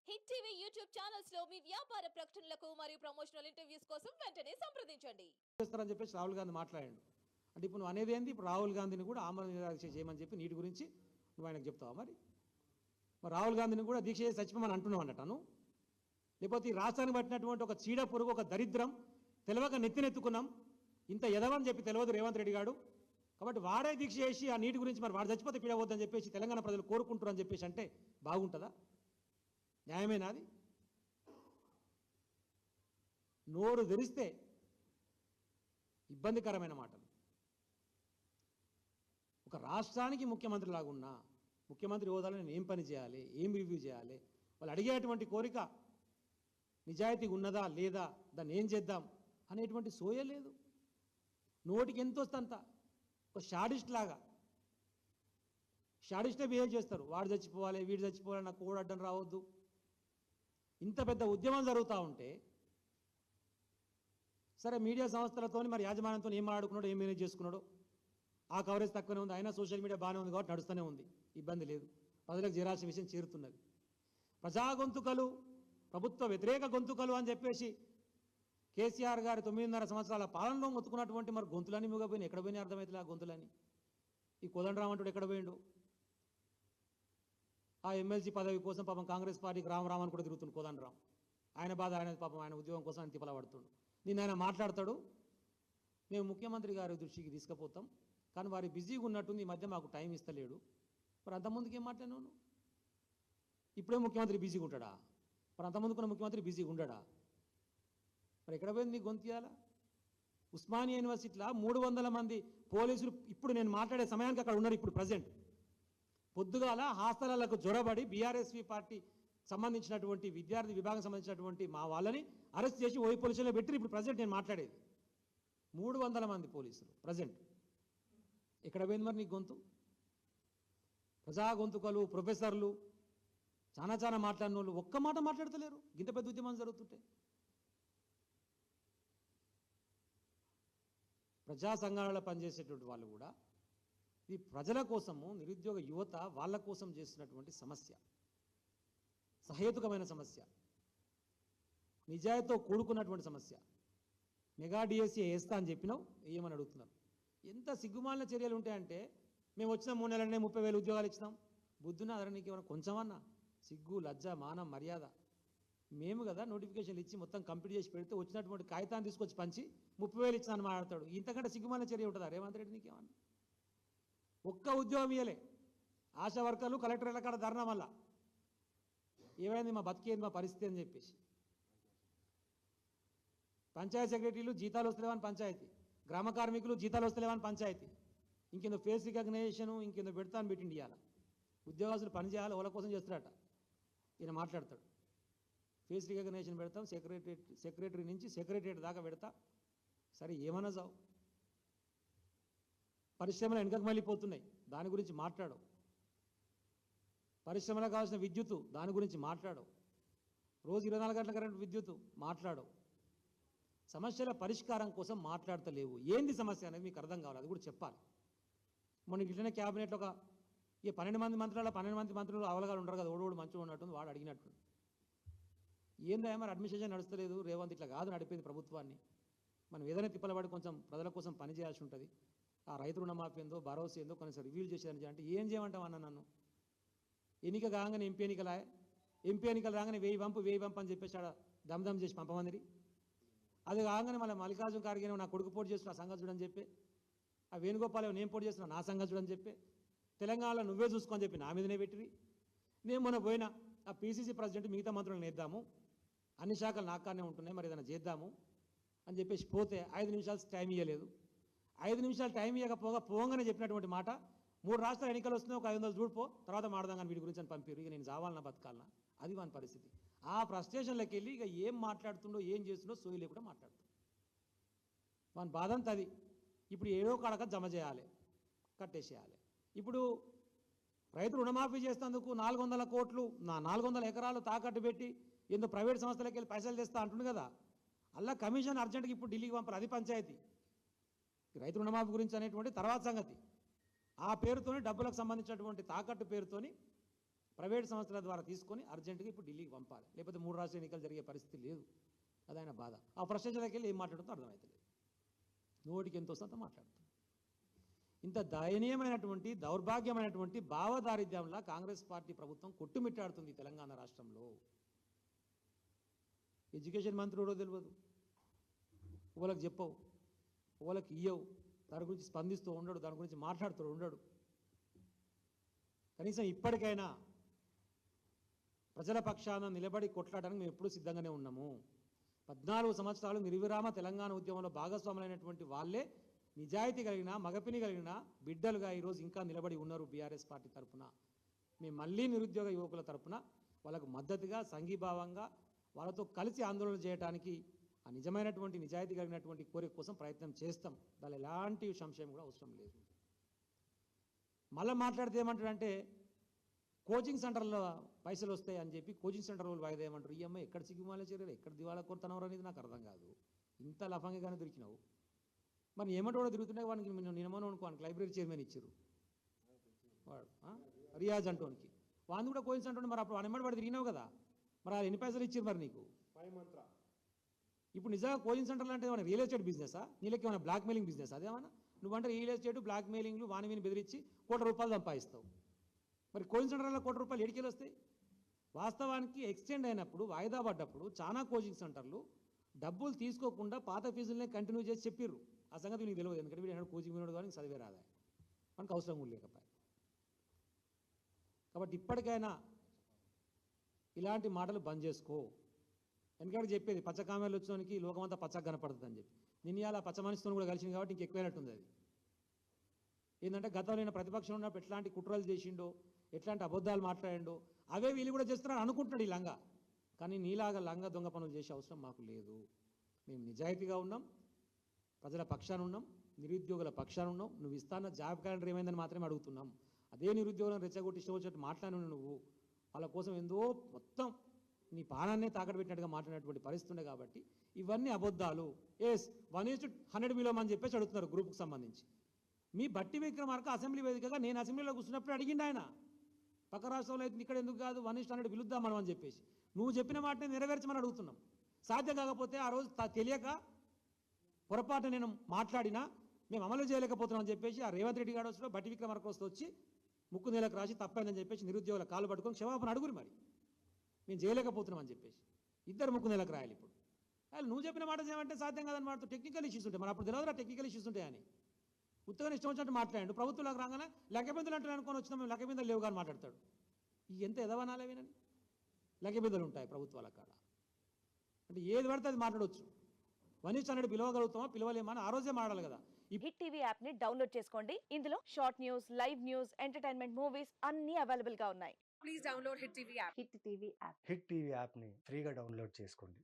Hit TV YouTube channels లో మీ వ్యాపార ప్రకటనలకు మరియు ప్రమోషనల్ ఇంటర్వ్యూస్ కోసం వెంటనే సంప్రదించండి. చేస్తారని చెప్పేసి రాహుల్ గాంధీ మాట్లాడాడు. అంటే ఇప్పుడు నువ్వు అనేది ఏంది? ఇప్పుడు రాహుల్ గాంధీని కూడా ఆమరణ నిరాదీక్ష చేయమని చెప్పి నీటి గురించి నువ్వు ఆయనకు చెప్తావా? మరి రాహుల్ గాంధీని కూడా దీక్ష చేసి చచ్చిపోమని అంటున్నావు అన్నట్టు. లేకపోతే ఈ రాష్ట్రానికి పట్టినటువంటి ఒక చీడ పురుగు, ఒక దరిద్రం తెలియక నెత్తినెత్తుకున్నాం. ఇంత ఎదవని చెప్పి తెలియదు రేవంత్ రెడ్డి గారు. కాబట్టి వాడే దీక్ష చేసి ఆ నీటి గురించి మరి వాడు చచ్చిపోతే పీడవద్దని చెప్పేసి తెలంగాణ ప్రజలు కోరుకుంటారు అని చెప్పేసి అంటే బాగుంటుందా? న్యాయమేనా అది? నోరు తెరిస్తే ఇబ్బందికరమైన మాటలు. ఒక రాష్ట్రానికి ముఖ్యమంత్రి లాగున్నా ముఖ్యమంత్రి హోదాలో నేను ఏం పని చేయాలి, ఏం రివ్యూ చేయాలి, వాళ్ళు అడిగేటువంటి కోరిక నిజాయితీ ఉన్నదా లేదా, దాన్ని ఏం చేద్దాం అనేటువంటి సోయ లేదు. నోటికి ఎంత వస్తుందంత ఒక షాడిస్ట్ లాగా షాడిస్టే బిహేవ్ చేస్తారు. వాడు చచ్చిపోవాలి, వీడు చచ్చిపోవాలి, నాకు కోడ్ అడ్డం రావద్దు. ఇంత పెద్ద ఉద్యమం జరుగుతూ ఉంటే సరే మీడియా సంస్థలతో మరి యాజమాన్యంతో ఏం మాట్లాడుకున్నాడో, ఏం మేనేజ్ చేసుకున్నాడో, ఆ కవరేజ్ తక్కువనే ఉంది. అయినా సోషల్ మీడియా బాగానే ఉంది కాబట్టి నడుస్తూనే ఉంది, ఇబ్బంది లేదు. ప్రజలకు చేరాల్సిన విషయం చేరుతున్నది. ప్రజా గొంతుకలు, ప్రభుత్వ వ్యతిరేక గొంతుకలు అని చెప్పేసి కేసీఆర్ గారి 9.5 సంవత్సరాల పాలనలో మొత్తుకున్నటువంటి మరి గొంతులన్నీ మిగపోయినా ఎక్కడ పోయినా అర్థమవుతుంది. ఆ గొంతులని ఈ కోదండరాం అంటాడు ఎక్కడ పోయిండు? ఆ ఎమ్మెల్సీ పదవి కోసం పాపం కాంగ్రెస్ పార్టీకి రామరామ్ అని కూడా తిరుగుతుండు కోదండరాం. ఆయన బాధ ఆయన, పాపం ఆయన ఉద్యోగం కోసం ఆయన తిప్పల పడుతుండు. నేను ఆయన మాట్లాడతాడు, మేము ముఖ్యమంత్రి గారి దృష్టికి తీసుకుపోతాం, కానీ వారి బిజీగా ఉన్నట్టుంది, ఈ మధ్య మాకు టైం ఇస్తలేడు. మరి అంతకుముందుకు ఏం మాట్లాడినావు? ఇప్పుడే ముఖ్యమంత్రి బిజీగా ఉంటాడా? మరి అంతకుముందుకున్న ముఖ్యమంత్రి బిజీగా ఉండడా? మరి ఎక్కడ పోయింది నీ గొంతియాల? ఉస్మానియా యూనివర్సిటీలో 300 మంది పోలీసులు ఇప్పుడు నేను మాట్లాడే సమయానికి అక్కడ ఉన్నారు. ఇప్పుడు ప్రజెంట్ పొద్దుగాల హాస్టళ్లకు జొరబడి బీఆర్ఎస్వి పార్టీ సంబంధించినటువంటి విద్యార్థి విభాగం సంబంధించినటువంటి మా వాళ్ళని అరెస్ట్ చేసి ఓయి పోలీసులో పెట్టి ఇప్పుడు ప్రజెంట్ నేను మాట్లాడేది 300 మంది పోలీసులు ప్రజెంట్. ఎక్కడ పోయింది మరి నీ గొంతు? ప్రజా గొంతుకలు, ప్రొఫెసర్లు చాలా మాట్లాడిన వాళ్ళు ఒక్క మాట మాట్లాడతలేరు. ఇంత పెద్ద ఉద్యమం జరుగుతుంటే ప్రజా సంఘాలలో పనిచేసేటువంటి వాళ్ళు కూడా ఇది ప్రజల కోసము, నిరుద్యోగ యువత వాళ్ళ కోసం చేస్తున్నటువంటి సమస్య, సహేతుకమైన సమస్య, నిజాయితీతో కూడుకున్నటువంటి సమస్య. మెగా డిఎస్సీ వేస్తా అని చెప్పినావు, ఏమని అడుగుతున్నారు? ఎంత సిగ్గుమాలిన చర్యలు ఉంటాయంటే, మేము వచ్చిన 3 నెలలనే 30,000 ఉద్యోగాలు ఇచ్చినాం. బుద్ధున అదన నీకు ఏమైనా కొంచెమన్నా సిగ్గు, లజ్జ, మానం, మర్యాద? మేము కదా నోటిఫికేషన్లు ఇచ్చి మొత్తం కంప్లీట్ చేసి పెడితే వచ్చినటువంటి కాగితాన్ని తీసుకొచ్చి పంచి 30,000 ఇచ్చినాను మాట్లాడతాడు. ఇంతకంటే సిగ్గుమాలిన చర్య ఉంటుందా రేవంత్ రెడ్డి? నీకేమన్నా ఒక్క ఉద్యోగం ఇవ్వలే. ఆశా వర్కర్లు కలెక్టర్ల కాడ ధర్నా వల్ల ఏమైంది, మా బతికేది, మా పరిస్థితి అని చెప్పేసి. పంచాయతీ సెక్రటరీలు జీతాలు వస్తలేవని పంచాయతీ, గ్రామ కార్మికులు జీతాలు వస్తలేవని పంచాయతీ. ఇంకేందో ఫేస్ రికగ్నైజేషను ఇంకేందో పెడతా అని పెట్టిండి. ఇవ్వాలి ఉద్యోగస్తులు పని చేయాలి, వాళ్ళ కోసం చేస్తారట. ఈయన మాట్లాడతాడు, ఫేస్ రికగ్నైజేషన్ పెడతాం, సెక్రటరీ నుంచి సెక్రటరియట్ దాకా పెడతా. సరే ఏమన్నా చావు, పరిశ్రమలు వెనుకకు మళ్ళీపోతున్నాయి, దాని గురించి మాట్లాడవు. పరిశ్రమలకు కావాల్సిన విద్యుత్తు, దాని గురించి మాట్లాడవు. రోజు 24 గంటల కరెంట్ విద్యుత్తు మాట్లాడవు. సమస్యల పరిష్కారం కోసం మాట్లాడతలేవు. ఏంది సమస్య అనేది మీకు అర్థం కావాలి, అది కూడా చెప్పాలి. మొన్న ఇట్లనే క్యాబినెట్లో ఒక 12 మంది మంత్రులలో 12 మంది మంత్రులు అవలగాలు ఉండరు కదా, ఓడోడు మంచిగా ఉన్నట్టుంది, వాడు అడిగినట్టు. ఏందా మరి అడ్మినిస్ట్రేషన్ నడుస్తలేదు, రేవంత్ ఇట్లా కాదు నడిపేది ప్రభుత్వాన్ని. మనం ఏదైనా తిప్పలబడి కొంచెం ప్రజల కోసం పని చేయాల్సి ఉంటుంది. ఆ రైతు రుణమాఫీ ఏందో, భరోసా ఏందో కొంచెం రివ్యూలు చేసేదని అంటే ఏం చేయమంటాం అన్న నన్ను? ఎన్నిక కాగానే ఎంపీ ఎన్నికలు రాగానే 1000 పంపు అని చెప్పేసి ఆడ దమ్దమ్ చేసి పంపమందిరి. అది కాగానే మళ్ళీ మల్లికార్జున ఖార్గే నా కొడుకు పోటీ చేస్తున్నా సంగతి చూడని చెప్పి, ఆ వేణుగోపాల్ నేను పోటీ చేస్తున్నా నా సంగతి చూడని చెప్పి, తెలంగాణలో నువ్వే చూసుకొని చెప్పి నా మీదనే పెట్టివి. నేను మొన్న పోయినా ఆ పీసీసీ ప్రెసిడెంట్ మిగతా మంత్రులను నేద్దాము, అన్ని శాఖలు నాకానే ఉంటున్నాయి, మరి ఏదైనా చేద్దాము అని చెప్పేసి పోతే 5 నిమిషాలు టైం ఇవ్వలేదు. 5 నిమిషాలు టైం ఇవ్వకపోగా పోగానే చెప్పినటువంటి మాట, 3 రాష్ట్రాల ఎన్నికలు వస్తున్నాయి, ఒక 500 చూడిపో, తర్వాత మాడదాం కానీ వీడి గురించి అని పంపారు. ఇక నేను చావాలన్నా బతకాలన్నా, అది వాని పరిస్థితి. ఆ ఫ్రస్ట్రేషన్లోకి వెళ్ళి ఇక ఏం మాట్లాడుతుండో ఏం చేస్తుండో సోయి లేకుండా మాట్లాడుతుండో వాని బాధంతా అది. ఇప్పుడు ఏదో కడక జమ చేయాలి, కట్టేసేయాలి. ఇప్పుడు రైతు రుణమాఫీ చేసేందుకు 400 కోట్లు 400 ఎకరాలు తాకట్టు పెట్టి ఏందో ప్రైవేట్ సంస్థలకు వెళ్ళి పైసలు తెస్తా అంటుంది కదా, అలా కమిషన్ అర్జెంట్గా ఇప్పుడు ఢిల్లీకి పంపారు. అది పంచాయతీ. రైతు రుణమాఫీ గురించి అనేటువంటి తర్వాత సంగతి. ఆ పేరుతోని డబ్బులకు సంబంధించినటువంటి తాకట్టు పేరుతోని ప్రైవేట్ సంస్థల ద్వారా తీసుకొని అర్జెంటుగా ఇప్పుడు ఢిల్లీకి పంపాలి, లేకపోతే 3 రాష్ట్ర ఎన్నికలు జరిగే పరిస్థితి లేదు. అది ఆయన బాధ. ఆ ఫ్రస్ట్రేషన్లోకి వెళ్ళి ఏం మాట్లాడుతుందో అర్థమవుతుంది. నోటికి ఎంత వస్తుందో అంత మాట్లాడుతుంది. ఇంత దయనీయమైనటువంటి దౌర్భాగ్యమైనటువంటి భావదారిద్ర్యంలా కాంగ్రెస్ పార్టీ ప్రభుత్వం కొట్టుమిట్టాడుతుంది తెలంగాణ రాష్ట్రంలో. ఎడ్యుకేషన్ మంత్రి ఎవరో తెలియదు, ఓళ్ళకి చెప్పవు, ఓళ్ళకి ఇయ్యవు, దాని గురించి స్పందిస్తూ ఉండడు, దాని గురించి మాట్లాడుతూ ఉండడు. కనీసం ఇప్పటికైనా ప్రజల పక్షాన నిలబడి కొట్లాడడానికి మేము ఎప్పుడూ సిద్ధంగానే ఉన్నాము. 14 సంవత్సరాలు నిర్విరామ తెలంగాణ ఉద్యమంలో భాగస్వాములైనటువంటి వాళ్ళే నిజాయితీ కలిగిన మగపిని కలిగిన బిడ్డలుగా ఈరోజు ఇంకా నిలబడి ఉన్నారు బీఆర్ఎస్ పార్టీ తరఫున. మేము మళ్ళీ నిరుద్యోగ యువకుల తరఫున వాళ్ళకు మద్దతుగా సంఘీభావంగా వాళ్ళతో కలిసి ఆందోళన చేయడానికి ఆ నిజమైనటువంటి నిజాయితీ కలిగినటువంటి కోరిక కోసం ప్రయత్నం చేస్తాం. దాని ఎలాంటి సంశయం కూడా అవసరం లేదు. మళ్ళీ మాట్లాడితే ఏమంటారంటే కోచింగ్ సెంటర్లో పైసలు వస్తాయి అని చెప్పి కోచింగ్ సెంటర్ వాళ్ళు వాయిదా ఏమంటారు. ఈ అమ్మాయి ఎక్కడ సిగ్గుమాల చర్యలు, ఎక్కడ దివాళా కొడుతున్నావు అనేది నాకు అర్థం కాదు. ఇంత లఫంగానే దొరికినావు. మరి ఏమంటే కూడా తిరుగుతుంటే వానికి నిన్నమని అనుకోనికి లైబ్రరీ చైర్మన్ ఇచ్చారు వాడు రియాజ్ అంటోనికి. వాడిని కూడా కోచింగ్ సెంటర్ మరి అప్పుడు వాడు పడి తిరిగినావు కదా, మరి అది ఎన్ని పైసలు ఇచ్చారు మరి నీకు? ఇప్పుడు నిజంగా కోచింగ్ సెంటర్లు అంటే ఏమైనా రియల్ ఎస్టేట్ బిజినెసా? నీళ్ళకి ఏమైనా బ్లాక్ మెయిలింగ్ బిజినెస్? అదేమన్నా నువ్వంటే రియల్ ఎస్టేట్ బ్లాక్ మెయిలింగ్లు వాని బెదిరించి ₹1,00,00,000 సంపాదిస్తావు. మరి కోచింగ్ సెంటర్లో ₹1,00,00,000 ఎడికెళ్ళి వస్తాయి? వాస్తవానికి ఎక్స్టెండ్ అయినప్పుడు వాయిదా పడ్డప్పుడు చాలా కోచింగ్ సెంటర్లు డబ్బులు తీసుకోకుండా పాత ఫీజులనే కంటిన్యూ చేసి చెప్పిర్రు. ఆ సంగతి నీకు తెలియదు, ఎందుకంటే వీడు కోచింగ్ వినోడు కానీ చదివే రాదా, మనకు అవసరం కూడా లేకపోయి. కాబట్టి ఇప్పటికైనా ఇలాంటి మాటలు బంద్ చేసుకో. ఎందుకంటే చెప్పేది పచ్చకామెలు వచ్చేవానికి లోకమంతా పచ్చగా కనపడుతుంది అని చెప్పి. నేను ఇలా పచ్చ మనిషితో కూడా కలిసింది కాబట్టి ఇంక ఎక్కువైనట్టుంది. అది ఏంటంటే గతంలో నేను ప్రతిపక్షం ఉన్నప్పుడు ఎట్లాంటి కుట్రలు చేసిండో, ఎట్లాంటి అబద్ధాలు మాట్లాడిండో అవే వీళ్ళు కూడా చేస్తున్నారని అనుకుంటున్నాడు ఈ లంగా. కానీ నీలాగా లంగా దొంగ పనులు చేసే అవసరం మాకు లేదు. మేము నిజాయితీగా ఉన్నాం, ప్రజల పక్షాన ఉన్నాం, నిరుద్యోగుల పక్షాన ఉన్నాం. నువ్వు ఇస్తాన్న జాబ్ క్యాలెండర్ ఏమైందని మాత్రమే అడుగుతున్నాం. అదే నిరుద్యోగులను రెచ్చగొట్టి ఇష్టం వచ్చినట్టు మాట్లాడిన నువ్వు వాళ్ళ కోసం ఏందో మొత్తం నీ పానాన్నే తాకట్టు పెట్టినట్టుగా మాట్లాడినటువంటి పరిస్థితి ఉండే. కాబట్టి ఇవన్నీ అబద్ధాలు. 1:100 విలోమని చెప్పేసి అడుగుతున్నారు గ్రూప్కి సంబంధించి. మీ బట్టి విక్రమార్క అసెంబ్లీ వేదికగా నేను అసెంబ్లీలో కూర్చున్నప్పుడు అడిగిండు ఆయన, పక్క రాష్ట్రంలో అయితే ఇక్కడ ఎందుకు కాదు 1:100 పిలుద్దాం మనం అని చెప్పేసి. నువ్వు చెప్పిన మాటని నెరవేర్చమని అడుగుతున్నాం. సాధ్యం కాకపోతే ఆ రోజు తెలియక పొరపాటు నేను మాట్లాడినా మేము అమలు చేయలేకపోతున్నాం అని చెప్పేసి ఆ రేవంత్ రెడ్డి గారు వచ్చి బట్టి విక్రమార్క వచ్చి ముక్కు నేలకు రాసి తప్పైందని చెప్పేసి నిరుద్యోగుల కాలు పట్టుకొని క్షమాపణ అడుగురు. మరి మేము చేయలేకపోతున్నాం అని చెప్పేసి ఇద్దరు ముక్కు నేలకు రాయాలి. ఇప్పుడు నువ్వు చెప్పిన మాట చేయమంటే సాధ్యం కాదని మాట్లాడుతూ టెక్నికల్ ఇష్యూస్ ఉంటాయి. మరి అప్పుడు తెలియదురా టెక్నికల్ ఇష్యూస్ ఉంటాయని. ఉత్తగా ఇష్టం వచ్చినట్టు మాట్లాడాడు. ప్రభుత్వంలోకి రాగానే లెక్కబిందులు అంటే అనుకొని వచ్చినా మేము లెక్కబిందులు లేవు కానీ మాట్లాడతాడు. ఈ ఎంత ఎదవనాలే వినని లెక్కబిందులు ఉంటాయి ప్రభుత్వాల కాడ. అంటే ఏది పడితే అది మాట్లాడవచ్చు. 1:100 పిలవగలుగుతామా పిలవలేమా అని ఆ రోజే మాట్లాడాలి కదా. హిట్ టీవీ యాప్ ని డౌన్లోడ్ చేసుకోండి. ఇందులో short news, live news, entertainment movies అన్ని అవైలబుల్ గా ఉన్నాయి. Please download Hit TV app. Hit TV app. Hit TV యాప్ని ఫ్రీగా డౌన్లోడ్ చేసుకోండి.